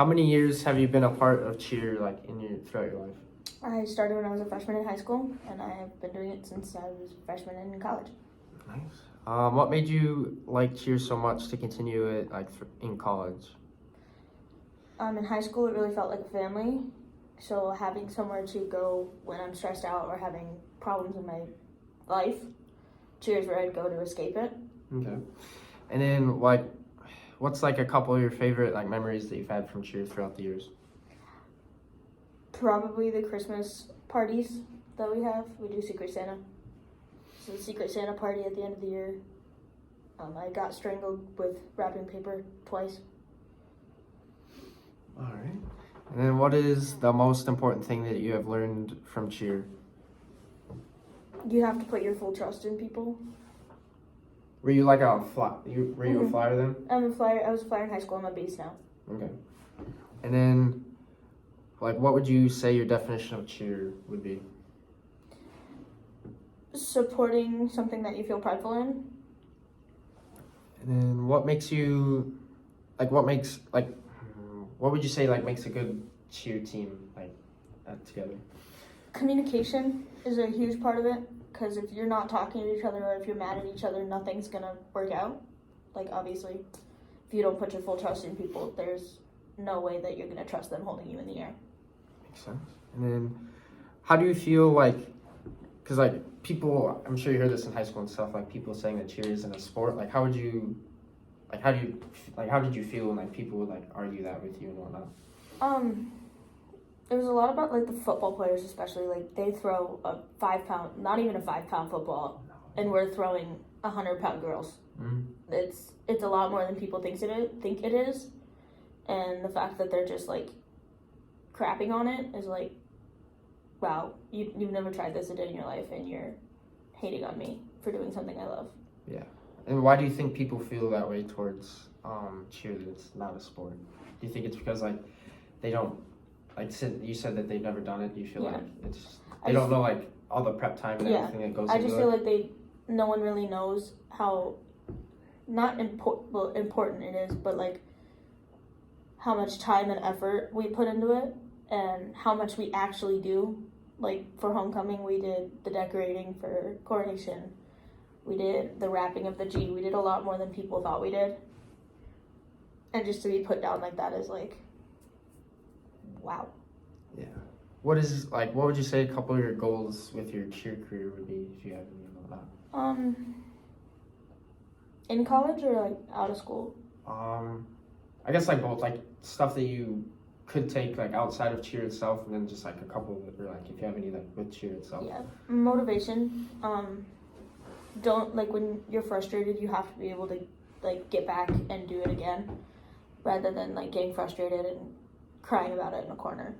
How many years have you been a part of cheer, like throughout your life? I started when I was a freshman in high school, and I have been doing it since I was a freshman in college. Nice. What made you like cheer so much to continue it like in college? In high school, it really felt like a family. So having somewhere to go when I'm stressed out or having problems in my life, cheer is where I'd go to escape it. Okay. And then what's like a couple of your favorite like memories that you've had from cheer throughout the years? Probably the Christmas parties that we have. We do Secret Santa. So the Secret Santa party at the end of the year. I got strangled with wrapping paper twice. All right. And then what is the most important thing that you have learned from cheer? You have to put your full trust in people. Were you like a were you a flyer then? I'm a flyer. I was a flyer in high school. I'm a base now. Okay. And then like what would you say your definition of cheer would be? Supporting something that you feel prideful in. And then what makes you what would you say like makes a good cheer team like together? Communication is a huge part of it, because if you're not talking to each other or if you're mad at each other, nothing's gonna work out. Like obviously, if you don't put your full trust in people, there's no way that you're gonna trust them holding you in the air. Makes sense. And then how do you feel like, because like people, I'm sure you heard this in high school and stuff, like people saying that cheer isn't a sport. Like how did you feel when like people would like argue that with you and whatnot? It was a lot about like the football players, especially. Like they throw a 5-pound, not even a 5-pound football, and we're throwing 100-pound girls. Mm-hmm. It's a lot more than people think it is, and the fact that they're just like crapping on it is like, wow, you've never tried this a day in your life, and you're hating on me for doing something I love. Yeah. And why do you think people feel that way towards cheer, that it's not a sport? Do you think it's because like they don't, like you said that they've never done it? Do you feel like they don't know like all the prep time and everything that goes into it? I just feel like no one really knows how important it is, but like how much time and effort we put into it and how much we actually do. Like for homecoming, we did the decorating. For coronation, we did the wrapping of the G. We did a lot more than people thought we did. And just to be put down like that is like, wow. Yeah. What would you say a couple of your goals with your cheer career would be if you have any of that? In college or like out of school? I guess like both, like stuff that you could take like outside of cheer itself, and then just like a couple of, or like if you have any like with cheer itself. Yeah. Motivation. Don't, like, when you're frustrated, you have to be able to like get back and do it again, rather than like getting frustrated and crying about it in a corner.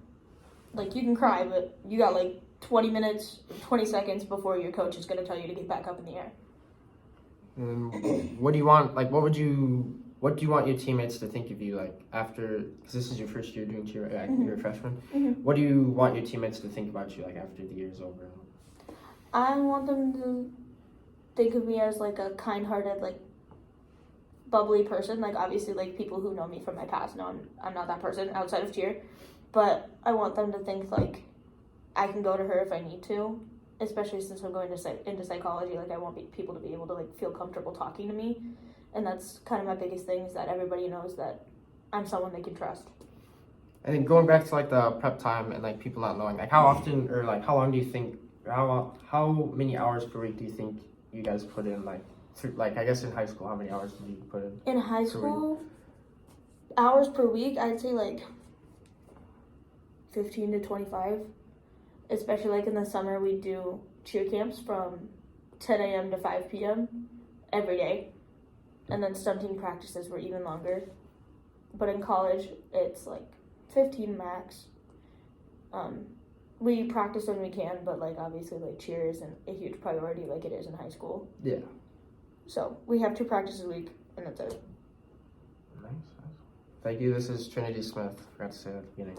Like you can cry, but you got like 20 seconds before your coach is going to tell you to get back up in the air. And what do you want, like what do you want your teammates to think of you like after, because this is your first year doing cheer, you're a freshman. Mm-hmm. What do you want your teammates to think about you like after the year's over? I want them to think of me as like a kind-hearted, like bubbly person. Like obviously, like people who know me from my past know I'm not that person outside of cheer, but I want them to think like I can go to her if I need to, especially since I'm going into psychology. Like I want people to be able to like feel comfortable talking to me, and that's kind of my biggest thing, is that everybody knows that I'm someone they can trust. And then going back to like the prep time and like people not knowing, like how often or like how long do you think, how many hours per week do you think you guys put in, like like I guess in high school, how many hours did you put in? In high school, hours per week, I'd say like 15 to 25. Especially like in the summer, we do cheer camps from 10 a.m. to 5 p.m. every day. And then stunting practices were even longer. But in college, it's like 15 max. We practice when we can, but like obviously like cheer isn't a huge priority like it is in high school. Yeah. So we have 2 practices a week, and that's it. Nice. Thank you. This is Trinity Smith. Forgot to say that at the beginning.